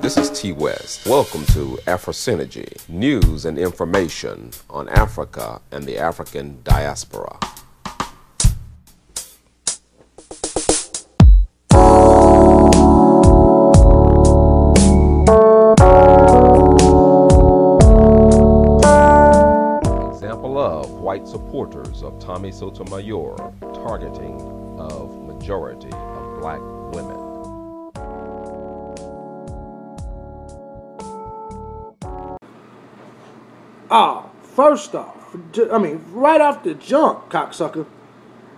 This is T.West. Welcome to AfriSynergy, news and information on Africa and the African diaspora. Example of white supporters of Tommy Sotomayor targeting of majority of black women. First off, right off the jump, cocksucker.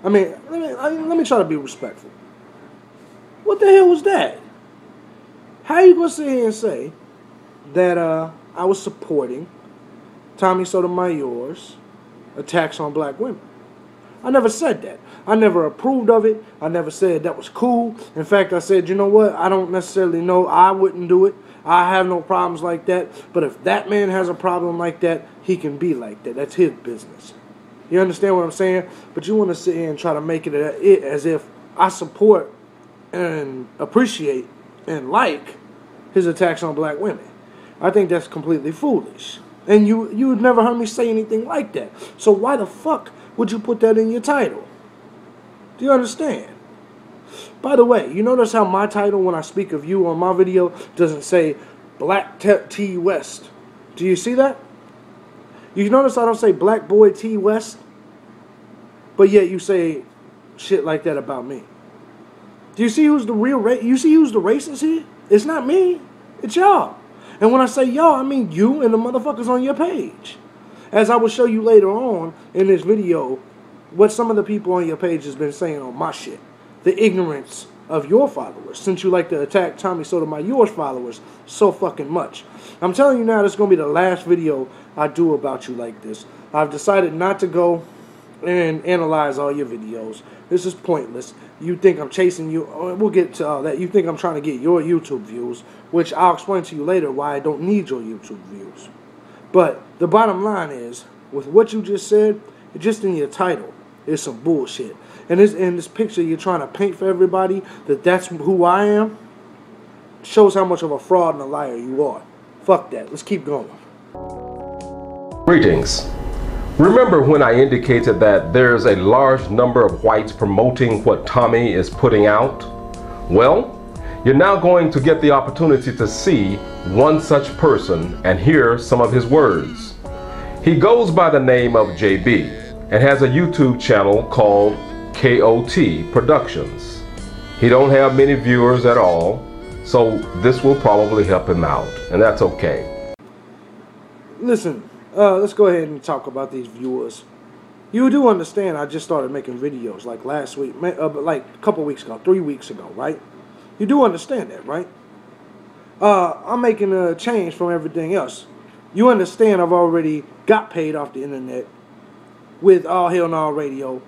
Let me try to be respectful. What the hell was that? How you gonna sit here and say that I was supporting Tommy Sotomayor's attacks on black women? I never said that. I never approved of it. I never said that was cool. In fact, I said, you know what? I don't necessarily know. I wouldn't do it. I have no problems like that. But if that man has a problem like that, he can be like that. That's his business. You understand what I'm saying? But you want to sit here and try to make it as if I support and appreciate and like his attacks on black women. I think that's completely foolish. And you would never heard me say anything like that. So why the fuck would you put that in your title? Do you understand? By the way, you notice how my title, when I speak of you on my video, doesn't say Black T.West. Do you see that? You notice I don't say Black Boy T.West, but yet you say shit like that about me. Do you see who's the real you see who's the racist here? It's not me. It's y'all. And when I say y'all, I mean you and the motherfuckers on your page. As I will show you later on in this video, what some of the people on your page has been saying on my shit. The ignorance of your followers, since you like to attack Tommy Sotomayor's followers so fucking much. I'm telling you now, this is going to be the last video I do about you like this. I've decided not to go and analyze all your videos. This is pointless. You think I'm chasing you. We'll get to all that. You think I'm trying to get your YouTube views, which I'll explain to you later why I don't need your YouTube views. But the bottom line is, with what you just said, just in your title, is some bullshit. And in this picture you're trying to paint for everybody that that's who I am, shows how much of a fraud and a liar you are. Fuck that. Let's keep going. Greetings. Remember when I indicated that there's a large number of whites promoting what Tommy is putting out? Well, you're now going to get the opportunity to see one such person and hear some of his words. He goes by the name of JB and has a YouTube channel called KOT Productions. He don't have many viewers at all, so this will probably help him out, and that's okay. Listen, let's go ahead and talk about these viewers. You do understand I just started making videos like last week, like a couple weeks ago, 3 weeks ago, right? You do understand that, right? I'm making a change from everything else. You understand I've already got paid off the internet with All Hell No Radio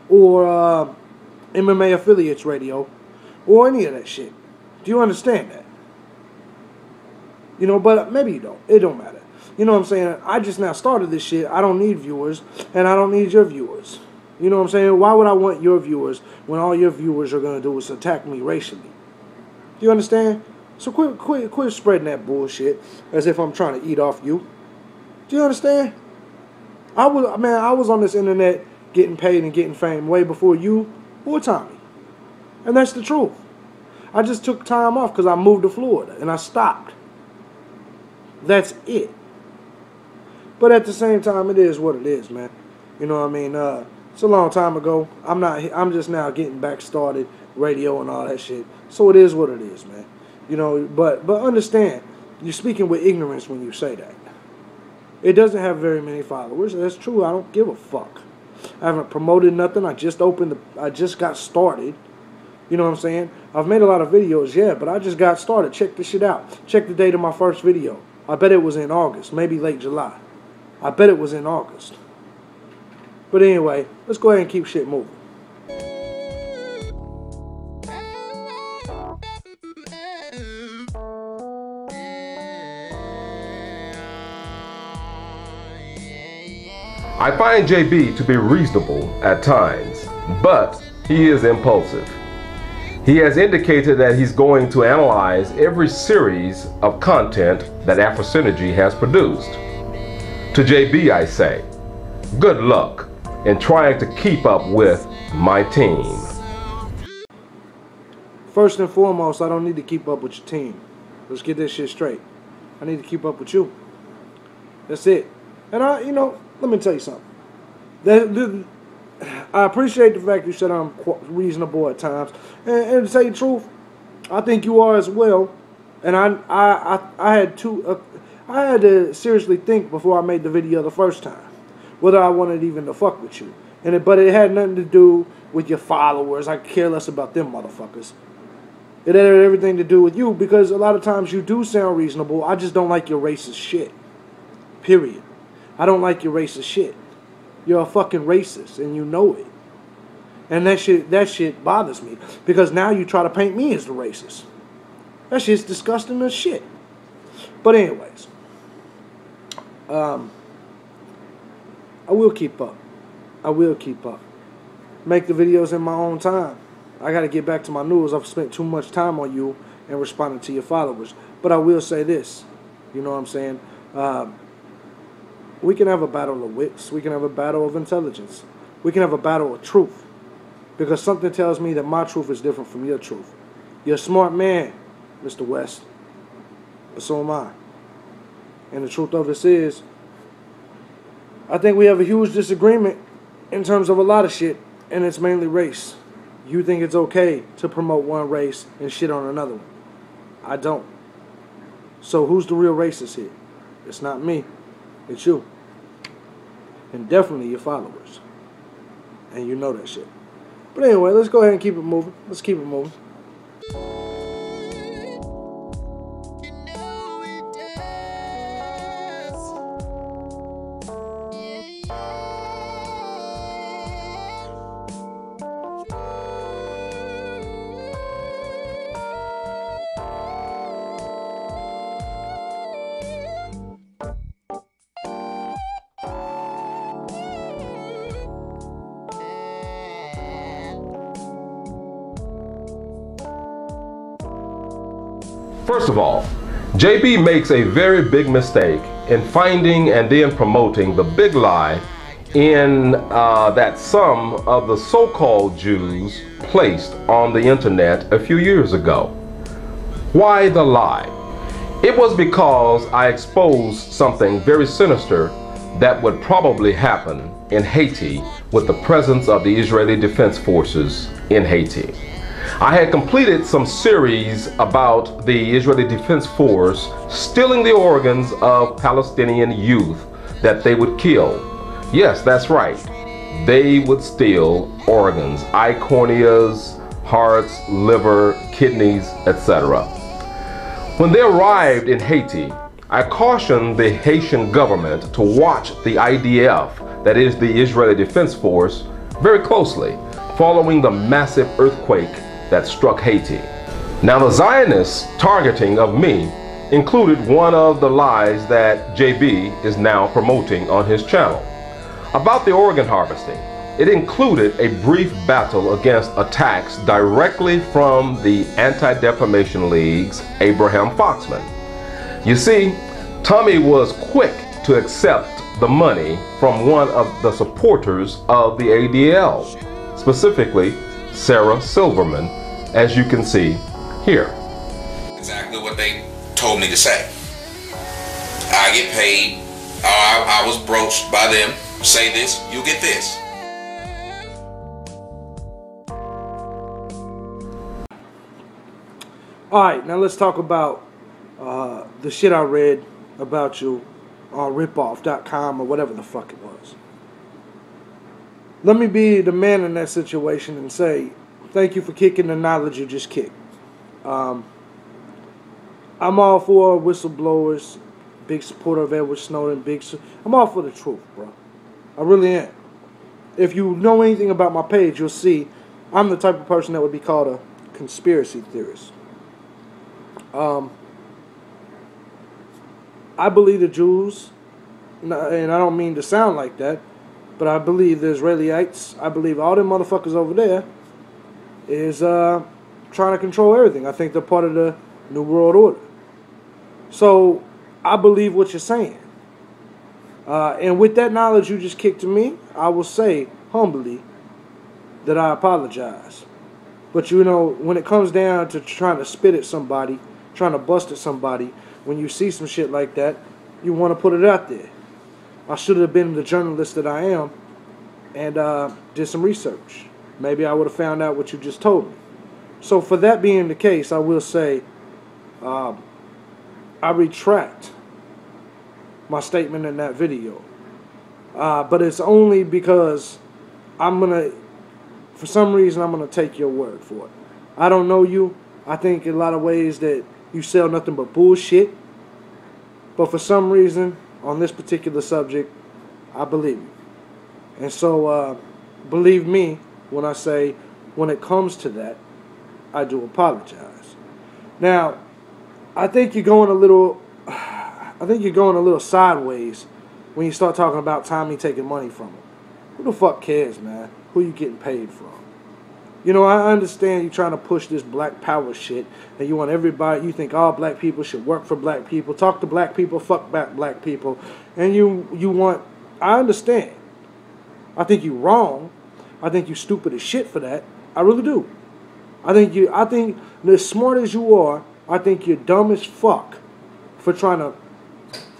or MMA Affiliates Radio or any of that shit. Do you understand that? You know, but maybe you don't. It don't matter. You know what I'm saying? I just now started this shit. I don't need viewers, and I don't need your viewers. You know what I'm saying? Why would I want your viewers when all your viewers are going to do is attack me racially? Do you understand? So quit spreading that bullshit as if I'm trying to eat off you. Do you understand? I was on this internet getting paid and getting fame way before you or Tommy. And that's the truth. I just took time off because I moved to Florida and I stopped. That's it. But at the same time, it is what it is, man. You know what I mean? It's a long time ago. I'm just now getting back started, radio and all that shit. So it is what it is, man. You know, but understand, you're speaking with ignorance when you say that. It doesn't have very many followers. That's true. I don't give a fuck. I haven't promoted nothing. I just got started. You know what I'm saying? I've made a lot of videos, yeah, but I just got started. Check this shit out. Check the date of my first video. I bet it was in August, maybe late July. I bet it was in August. But anyway, let's go ahead and keep shit moving. I find JB to be reasonable at times, but he is impulsive. He has indicated that he's going to analyze every series of content that AfriSynergy has produced. To JB, I say, good luck in trying to keep up with my team. First and foremost, I don't need to keep up with your team. Let's get this shit straight. I need to keep up with you. That's it. And let me tell you something. I appreciate the fact you said I'm reasonable at times. And to tell you the truth, I think you are as well. And I had to seriously think before I made the video the first time whether I wanted even to fuck with you. But it had nothing to do with your followers. I care less about them motherfuckers. It had everything to do with you, because a lot of times you do sound reasonable. I just don't like your racist shit. Period. I don't like your racist shit. You're a fucking racist, and you know it. And that shit bothers me, because now you try to paint me as the racist. That shit's disgusting as shit. But anyways, I will keep up. I will keep up. Make the videos in my own time. I got to get back to my news. I've spent too much time on you and responding to your followers. But I will say this. You know what I'm saying? We can have a battle of wits. We can have a battle of intelligence. We can have a battle of truth. Because something tells me that my truth is different from your truth. You're a smart man, Mr. West. But so am I. And the truth of this is, I think we have a huge disagreement in terms of a lot of shit. And it's mainly race. You think it's okay to promote one race and shit on another one. I don't. So who's the real racist here? It's not me. It's you. And definitely your followers. And you know that shit. But anyway, let's go ahead and keep it moving. Let's keep it moving. First of all, JB makes a very big mistake in finding and then promoting the big lie in that some of the so-called Jews placed on the internet a few years ago. Why the lie? It was because I exposed something very sinister that would probably happen in Haiti with the presence of the Israeli Defense Forces in Haiti. I had completed some series about the Israeli Defense Force stealing the organs of Palestinian youth that they would kill. Yes, that's right. They would steal organs, eye corneas, hearts, liver, kidneys, etc. When they arrived in Haiti, I cautioned the Haitian government to watch the IDF, that is the Israeli Defense Force, very closely, following the massive earthquake that struck Haiti. Now, the Zionists' targeting of me included one of the lies that JB is now promoting on his channel. About the organ harvesting, it included a brief battle against attacks directly from the Anti-Defamation League's Abraham Foxman. You see, Tommy was quick to accept the money from one of the supporters of the ADL, specifically Sarah Silverman, as you can see here. Exactly what they told me to say. I get paid, I was broached by them, say this, you get this. Alright, now let's talk about the shit I read about you on ripoff.com or whatever the fuck it was. Let me be the man in that situation and say, thank you for kicking the knowledge you just kicked. I'm all for whistleblowers, big supporter of Edward Snowden, I'm all for the truth, bro. I really am. If you know anything about my page, you'll see I'm the type of person that would be called a conspiracy theorist. I believe the Jews, and I don't mean to sound like that, but I believe the Israelites, I believe all them motherfuckers over there is trying to control everything. I think they're part of the New World Order. So I believe what you're saying. And with that knowledge you just kicked to me, I will say humbly that I apologize. But you know, when it comes down to trying to spit at somebody, trying to bust at somebody, when you see some shit like that, you want to put it out there. I should have been the journalist that I am and did some research. Maybe I would have found out what you just told me. So for that being the case, I will say I retract my statement in that video. But it's only because for some reason, I'm going to take your word for it. I don't know you. I think in a lot of ways that you sell nothing but bullshit. But for some reason, on this particular subject, I believe you. And so, believe me when I say, when it comes to that, I do apologize. Now, I think you're going a little sideways when you start talking about Tommy taking money from him. Who the fuck cares, man? Who you getting paid from? You know, I understand you trying to push this black power shit, and you want everybody, you think all black people should work for black people, talk to black people, fuck back black people, and you want, I understand. I think you're wrong. I think you're stupid as shit for that. I really do. I think as smart as you are, I think you're dumb as fuck for trying to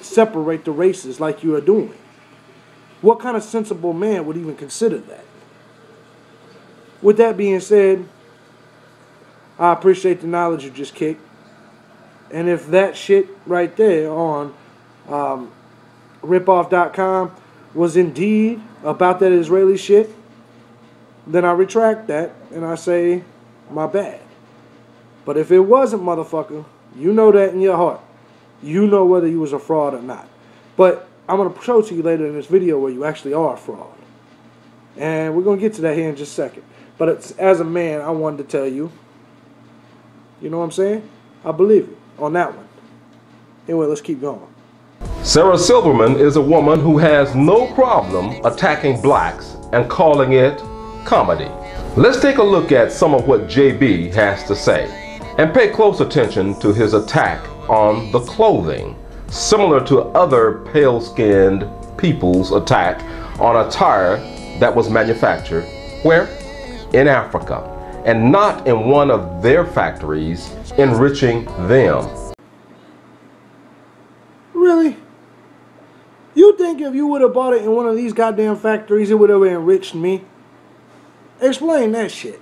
separate the races like you are doing. What kind of sensible man would even consider that? With that being said, I appreciate the knowledge you just kicked. And if that shit right there on ripoff.com was indeed about that Israeli shit, then I retract that and I say, my bad. But if it wasn't, motherfucker, you know that in your heart. You know whether you was a fraud or not. But I'm going to show to you later in this video where you actually are a fraud. And we're going to get to that here in just a second. But as a man, I wanted to tell you, you know what I'm saying? I believe you on that one. Anyway, let's keep going. Sarah Silverman is a woman who has no problem attacking blacks and calling it comedy. Let's take a look at some of what JB has to say and pay close attention to his attack on the clothing, similar to other pale-skinned people's attack on attire that was manufactured where? In Africa, and not in one of their factories enriching them. Really? You think if you would have bought it in one of these goddamn factories, it would have enriched me? Explain that shit.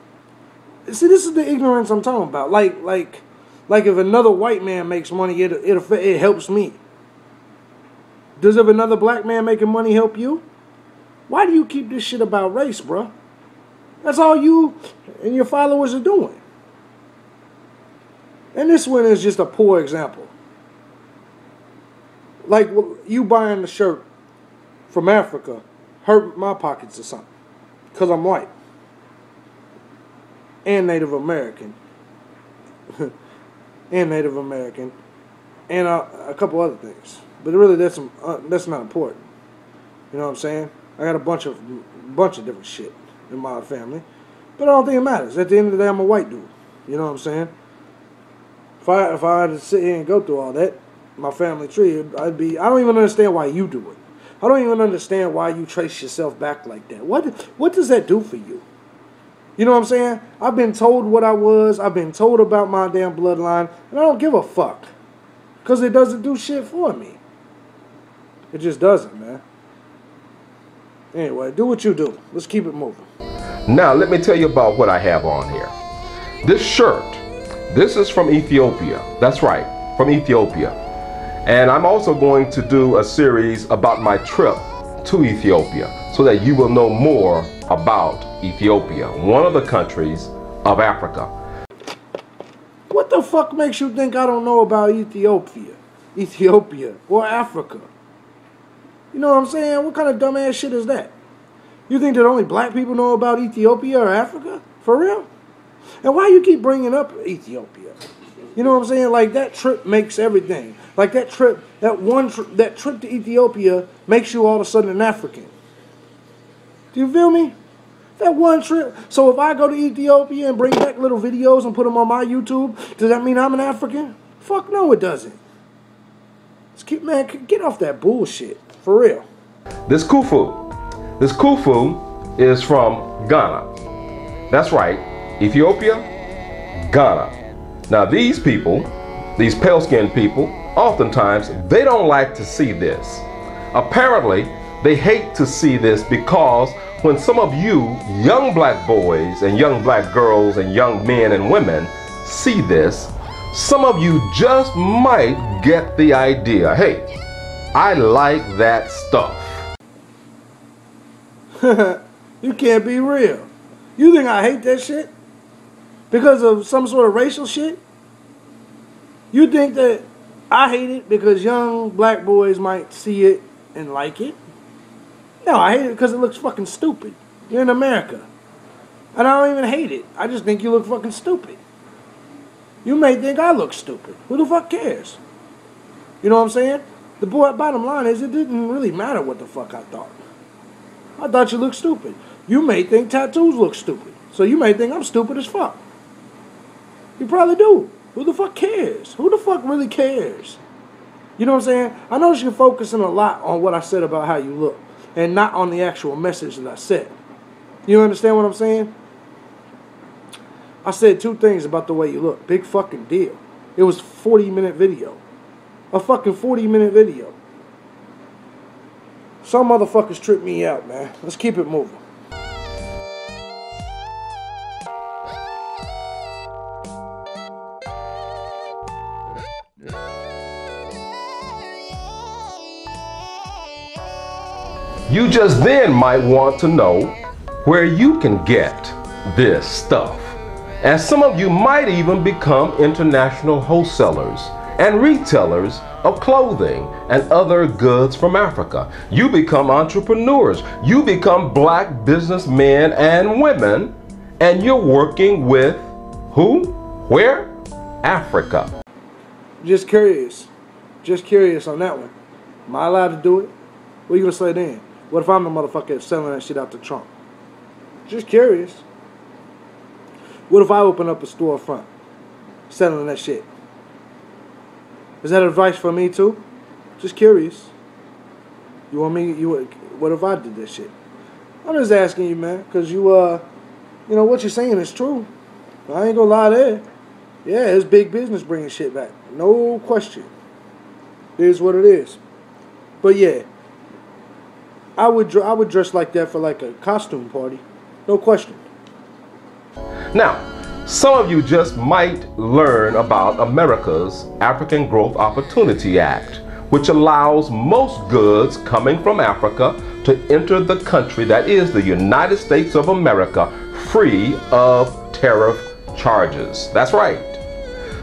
See, this is the ignorance I'm talking about. Like if another white man makes money, it helps me. Does if another black man making money help you? Why do you keep this shit about race, bruh? That's all you and your followers are doing. And this one is just a poor example. Like you buying the shirt from Africa hurt my pockets or something. Because I'm white. And Native American. And Native American. And a couple other things. But really that's not important. You know what I'm saying? I got a bunch of different shit in my family. But I don't think it matters. At the end of the day, I'm a white dude. You know what I'm saying? If I had to sit here and go through all that, my family tree, I don't even understand why you do it. I don't even understand why you trace yourself back like that. What does that do for you? You know what I'm saying? I've been told what I was. I've been told about my damn bloodline. And I don't give a fuck. Because it doesn't do shit for me. It just doesn't, man. Anyway, do what you do. Let's keep it moving. Now, let me tell you about what I have on here. This shirt, this is from Ethiopia. That's right, from Ethiopia. And I'm also going to do a series about my trip to Ethiopia so that you will know more about Ethiopia, one of the countries of Africa. What the fuck makes you think I don't know about Ethiopia or Africa? You know what I'm saying? What kind of dumbass shit is that? You think that only black people know about Ethiopia or Africa? For real? And why you keep bringing up Ethiopia? You know what I'm saying? Like that trip makes everything. Like that trip to Ethiopia makes you all of a sudden an African. Do you feel me? That one trip. So if I go to Ethiopia and bring back little videos and put them on my YouTube, does that mean I'm an African? Fuck no, it doesn't. Man, get off that bullshit. For real. This Kufu. This Kufu is from Ghana. That's right. Ethiopia, Ghana. Now these people, these pale-skinned people, oftentimes they don't like to see this. Apparently, they hate to see this because when some of you young black boys and young black girls and young men and women see this, some of you just might get the idea, hey, I like that stuff. You can't be real. You think I hate that shit? Because of some sort of racial shit? You think that I hate it because young black boys might see it and like it? No, I hate it because it looks fucking stupid. You're in America. And I don't even hate it. I just think you look fucking stupid. You may think I look stupid. Who the fuck cares? You know what I'm saying? The bottom line is it didn't really matter what the fuck I thought. I thought you looked stupid. You may think tattoos look stupid. So you may think I'm stupid as fuck. You probably do. Who the fuck cares? Who the fuck really cares? You know what I'm saying? I notice you're focusing a lot on what I said about how you look and not on the actual message that I said. You understand what I'm saying? I said two things about the way you look. Big fucking deal. It was a 40-minute video. A fucking 40-minute video. Some motherfuckers trip me out, man. Let's keep it moving. You just then might want to know where you can get this stuff. And some of you might even become international wholesalers and retailers of clothing and other goods from Africa. You become entrepreneurs. You become black businessmen and women, and you're working with who? Where? Africa. Just curious. Just curious on that one. Am I allowed to do it? What are you gonna say then? What if I'm the motherfucker selling that shit out to Trump? Just curious. What if I open up a storefront selling that shit? Is that advice for me too? Just curious. You want me? What if I did this shit? I'm just asking you, man, because you know what you're saying is true. I ain't gonna lie there. Yeah, it's big business bringing shit back. No question. It is what it is. But yeah, I would dress like that for like a costume party. No question. Now, some of you just might learn about America's African Growth Opportunity Act, which allows most goods coming from Africa to enter the country that is the United States of America free of tariff charges. That's right.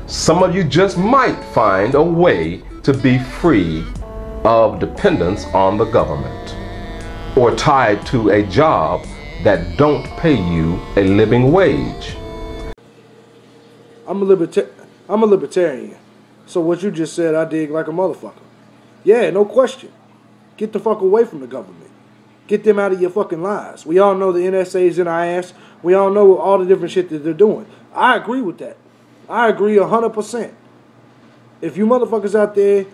Some of you just might find a way to be free of dependence on the government or tied to a job that don't pay you a living wage. I'm a libertarian. So what you just said, I dig like a motherfucker. Yeah, no question. Get the fuck away from the government. Get them out of your fucking lives. We all know the NSA's in our ass. We all know all the different shit that they're doing. I agree with that. I agree 100%. If you motherfuckers out there,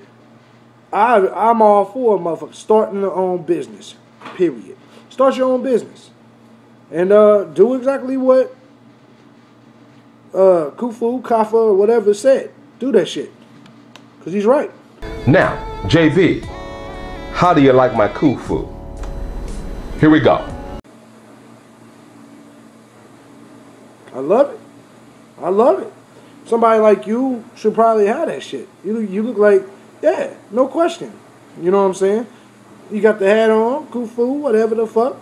I'm all for motherfuckers starting their own business. Period. Start your own business. And do exactly what Kufu, Kafa, or whatever said. Do that shit. Because he's right. Now, JB, how do you like my Kufu? Here we go. I love it. I love it. Somebody like you should probably have that shit. You look like, yeah, no question. You know what I'm saying? You got the hat on, Kufu, whatever the fuck.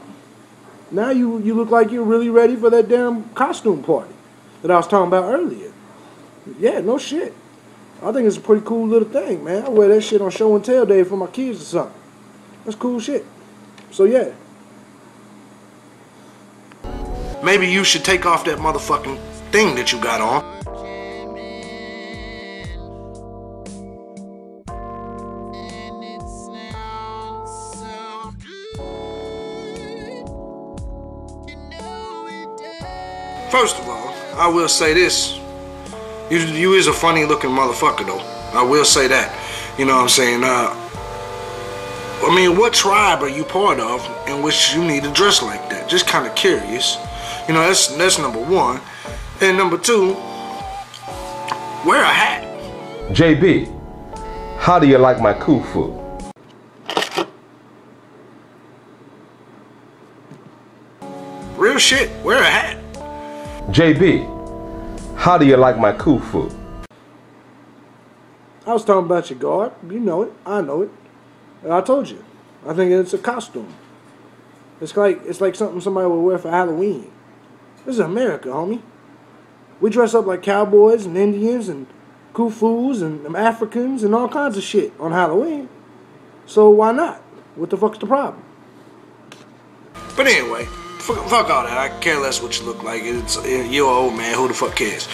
Now you look like you're really ready for that damn costume party that I was talking about earlier. Yeah, no shit. I think it's a pretty cool little thing, man. I wear that shit on show and tell day for my kids or something. That's cool shit. So yeah. Maybe you should take off that motherfucking thing that you got on. You know First of all, I will say this. You is a funny looking motherfucker though. I will say that. You know what I'm saying? I mean, what tribe are you part of in which you need to dress like that? Just kind of curious. You know, that's number one. And number two, wear a hat. JB, how do you like my kufu? Real shit, wear a hat. JB, how do you like my kufu? I was talking about your garb. You know it. I know it. And I told you. I think it's a costume. It's like something somebody would wear for Halloween. This is America, homie. We dress up like cowboys and Indians and Kufus and Africans and all kinds of shit on Halloween. So why not? What the fuck's the problem? But anyway, fuck all that. I care less what you look like. You're an old man. Who the fuck cares?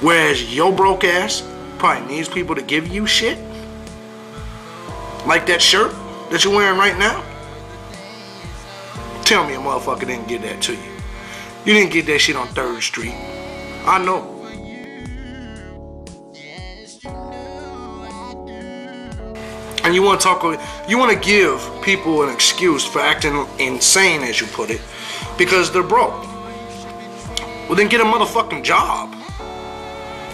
Whereas your broke ass probably needs people to give you shit. Like that shirt that you're wearing right now. Tell me a motherfucker didn't get that to you. You didn't get that shit on 3rd Street. I know. And you want to give people an excuse for acting insane, as you put it, because they're broke. Well, then get a motherfucking job.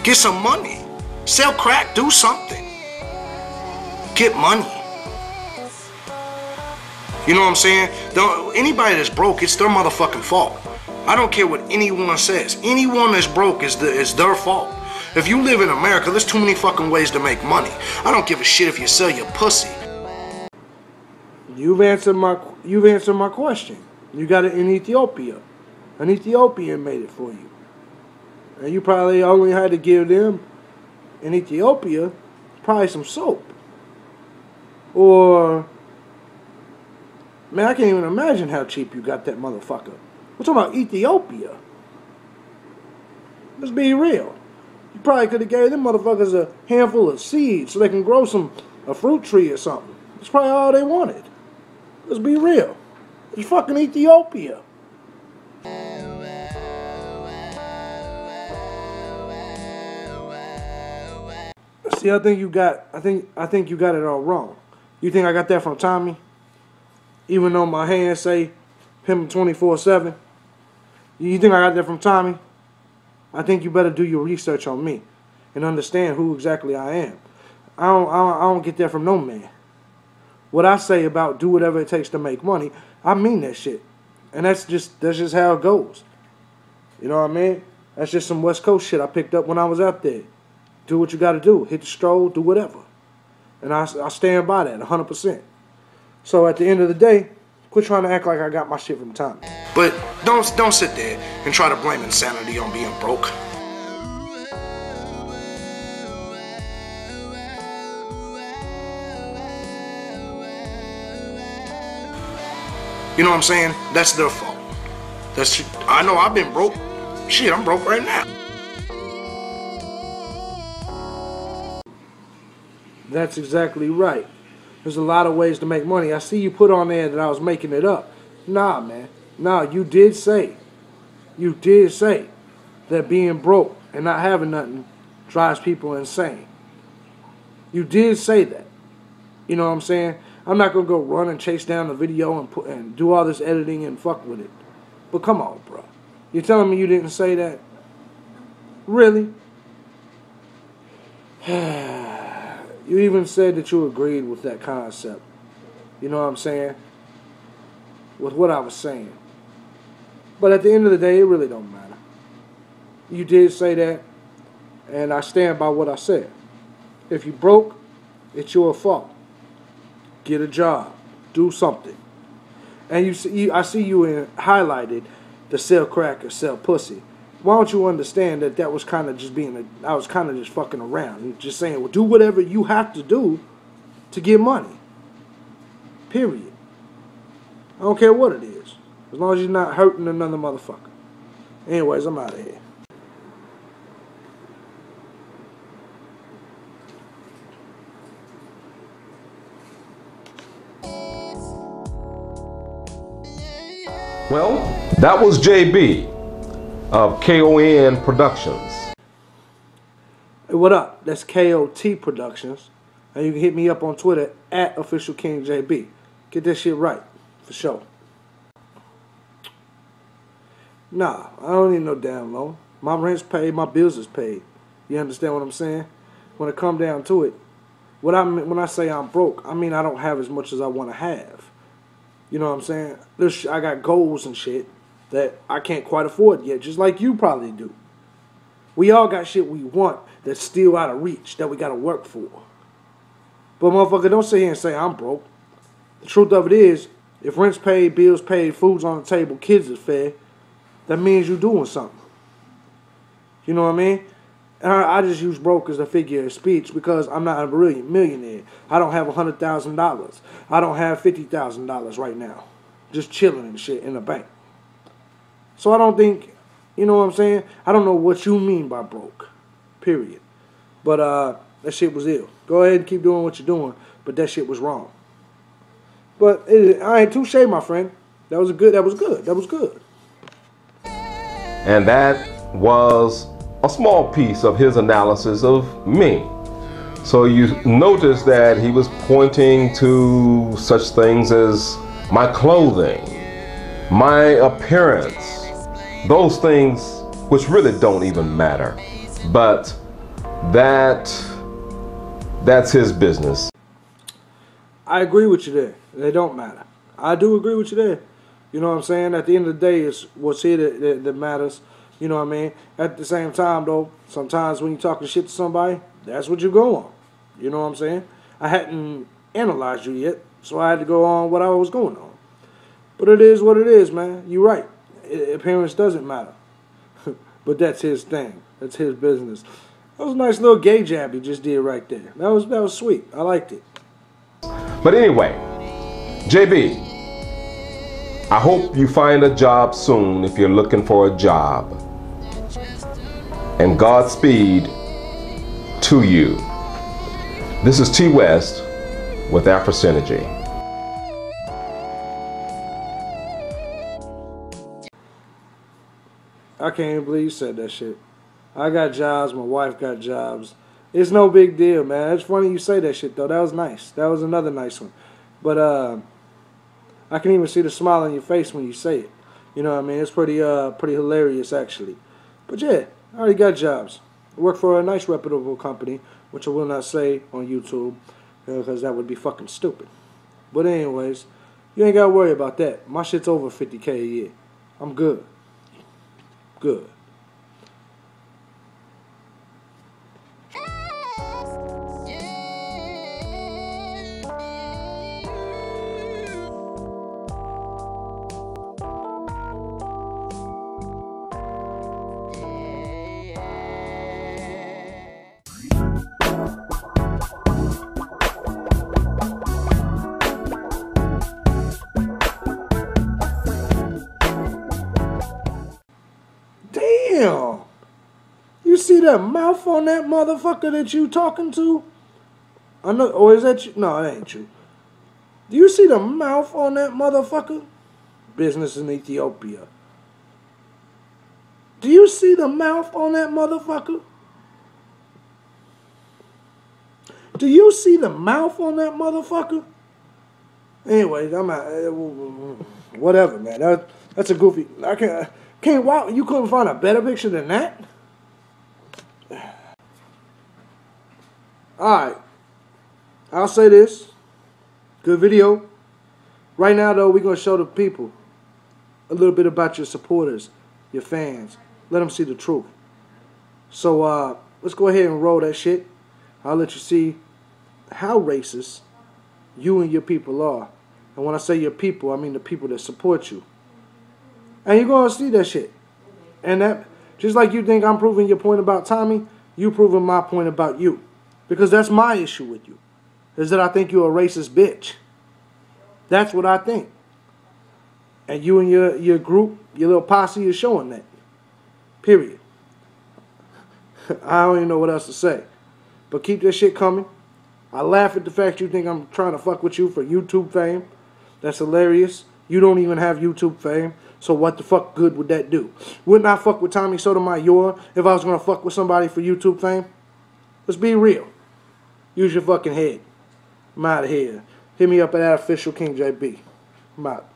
Get some money. Sell crack, do something. Get money. You know what I'm saying? Anybody that's broke, it's their motherfucking fault. I don't care what anyone says. Anyone that's broke is their fault. If you live in America, there's too many fucking ways to make money. I don't give a shit if you sell your pussy. You've answered my question. You got it in Ethiopia. An Ethiopian made it for you. And you probably only had to give them in Ethiopia probably some soap. Or, man, I can't even imagine how cheap you got that motherfucker. We're talking about Ethiopia. Let's be real. You probably could have gave them motherfuckers a handful of seeds so they can grow a fruit tree or something. That's probably all they wanted. Let's be real. It's fucking Ethiopia. See, I think you got it all wrong. You think I got that from Tommy? Even though my hands say him 24/7. You think I got that from Tommy? I think you better do your research on me and understand who exactly I am. I don't get that from no man. What I say about do whatever it takes to make money, I mean that shit. And that's just how it goes. You know what I mean? That's just some West Coast shit I picked up when I was out there. Do what you got to do. Hit the stroll, do whatever. And I stand by that 100%. So at the end of the day, quit trying to act like I got my shit from Tommy. But don't sit there and try to blame insanity on being broke. You know what I'm saying? That's their fault. I know I've been broke. Shit, I'm broke right now. That's exactly right. There's a lot of ways to make money. I see you put on there that I was making it up. Nah, man. Nah, you did say that being broke and not having nothing drives people insane. You did say that. You know what I'm saying? I'm not going to go run and chase down the video and do all this editing and fuck with it. But come on, bro. You're telling me you didn't say that? Really? You even said that you agreed with that concept. You know what I'm saying? With what I was saying. But at the end of the day, it really don't matter. You did say that, and I stand by what I said. If you broke, it's your fault. Get a job. Do something. And I see you highlighted the sell crack or sell pussy. Why don't you understand that was kind of just I was kind of just fucking around and just saying, well, do whatever you have to do to get money. Period. I don't care what it is. As long as you're not hurting another motherfucker. Anyways, I'm out of here. Well, that was JB of KON Productions. Hey, what up? That's KOT Productions. And you can hit me up on Twitter at OfficialKingJB. Get that shit right, for sure. Nah, I don't need no damn loan. My rent's paid, my bills is paid. You understand what I'm saying? When it come down to it, when I say I'm broke, I mean I don't have as much as I want to have. You know what I'm saying? I got goals and shit that I can't quite afford yet, just like you probably do. We all got shit we want that's still out of reach that we got to work for. But motherfucker, don't sit here and say I'm broke. The truth of it is, if rent's paid, bills paid, food's on the table, kids is fed, that means you're doing something. You know what I mean? And I just use broke as a figure of speech because I'm not a millionaire. I don't have $100,000. I don't have $50,000 right now. Just chilling and shit in the bank. So I don't think, you know what I'm saying? I don't know what you mean by broke. Period. But that shit was ill. Go ahead and keep doing what you're doing, but that shit was wrong. But I ain't touche, my friend. That was good. And that was a small piece of his analysis of me. So you notice that he was pointing to such things as my clothing, my appearance, those things which really don't even matter. But that's his business. I agree with you there. They don't matter. I do agree with you there. You know what I'm saying? At the end of the day, it's what's here that matters. You know what I mean? At the same time, though, sometimes when you're talking shit to somebody, that's what you go on. You know what I'm saying? I hadn't analyzed you yet, so I had to go on what I was going on. But it is what it is, man. You're right. Appearance doesn't matter. But that's his thing. That's his business. That was a nice little gay jab he just did right there. That was sweet. I liked it. But anyway, JB, I hope you find a job soon if you're looking for a job. And Godspeed to you. This is T.West with AfriSynergy. I can't even believe you said that shit. I got jobs, my wife got jobs. It's no big deal, man. It's funny you say that shit, though. That was nice. That was another nice one. But I can even see the smile on your face when you say it. You know what I mean? It's pretty hilarious, actually. But yeah, I already got jobs. I work for a nice, reputable company, which I will not say on YouTube, because that would be fucking stupid. But anyways, you ain't got to worry about that. My shit's over $50K a year. I'm good. Good. Damn! You see that mouth on that motherfucker that you talking to? I know, or is that you? No, it ain't you. Do you see the mouth on that motherfucker? Business in Ethiopia. Do you see the mouth on that motherfucker? Do you see the mouth on that motherfucker? Anyways, I'm out. Whatever, man. That's a goofy. I can't. Wow, you couldn't find a better picture than that? Alright. I'll say this. Good video. Right now, though, we're going to show the people a little bit about your supporters, your fans. Let them see the truth. So, let's go ahead and roll that shit. I'll let you see how racist you and your people are. And when I say your people, I mean the people that support you. And you're going to see that shit. And that, just like you think I'm proving your point about Tommy, you proving my point about you. Because that's my issue with you. Is that I think you're a racist bitch. That's what I think. And you and your group, your little posse is showing that. Period. I don't even know what else to say. But keep that shit coming. I laugh at the fact you think I'm trying to fuck with you for YouTube fame. That's hilarious. You don't even have YouTube fame. So what the fuck good would that do? Wouldn't I fuck with Tommy Sotomayor if I was going to fuck with somebody for YouTube fame? Let's be real. Use your fucking head. I'm out of here. Hit me up at official King JB. I'm out.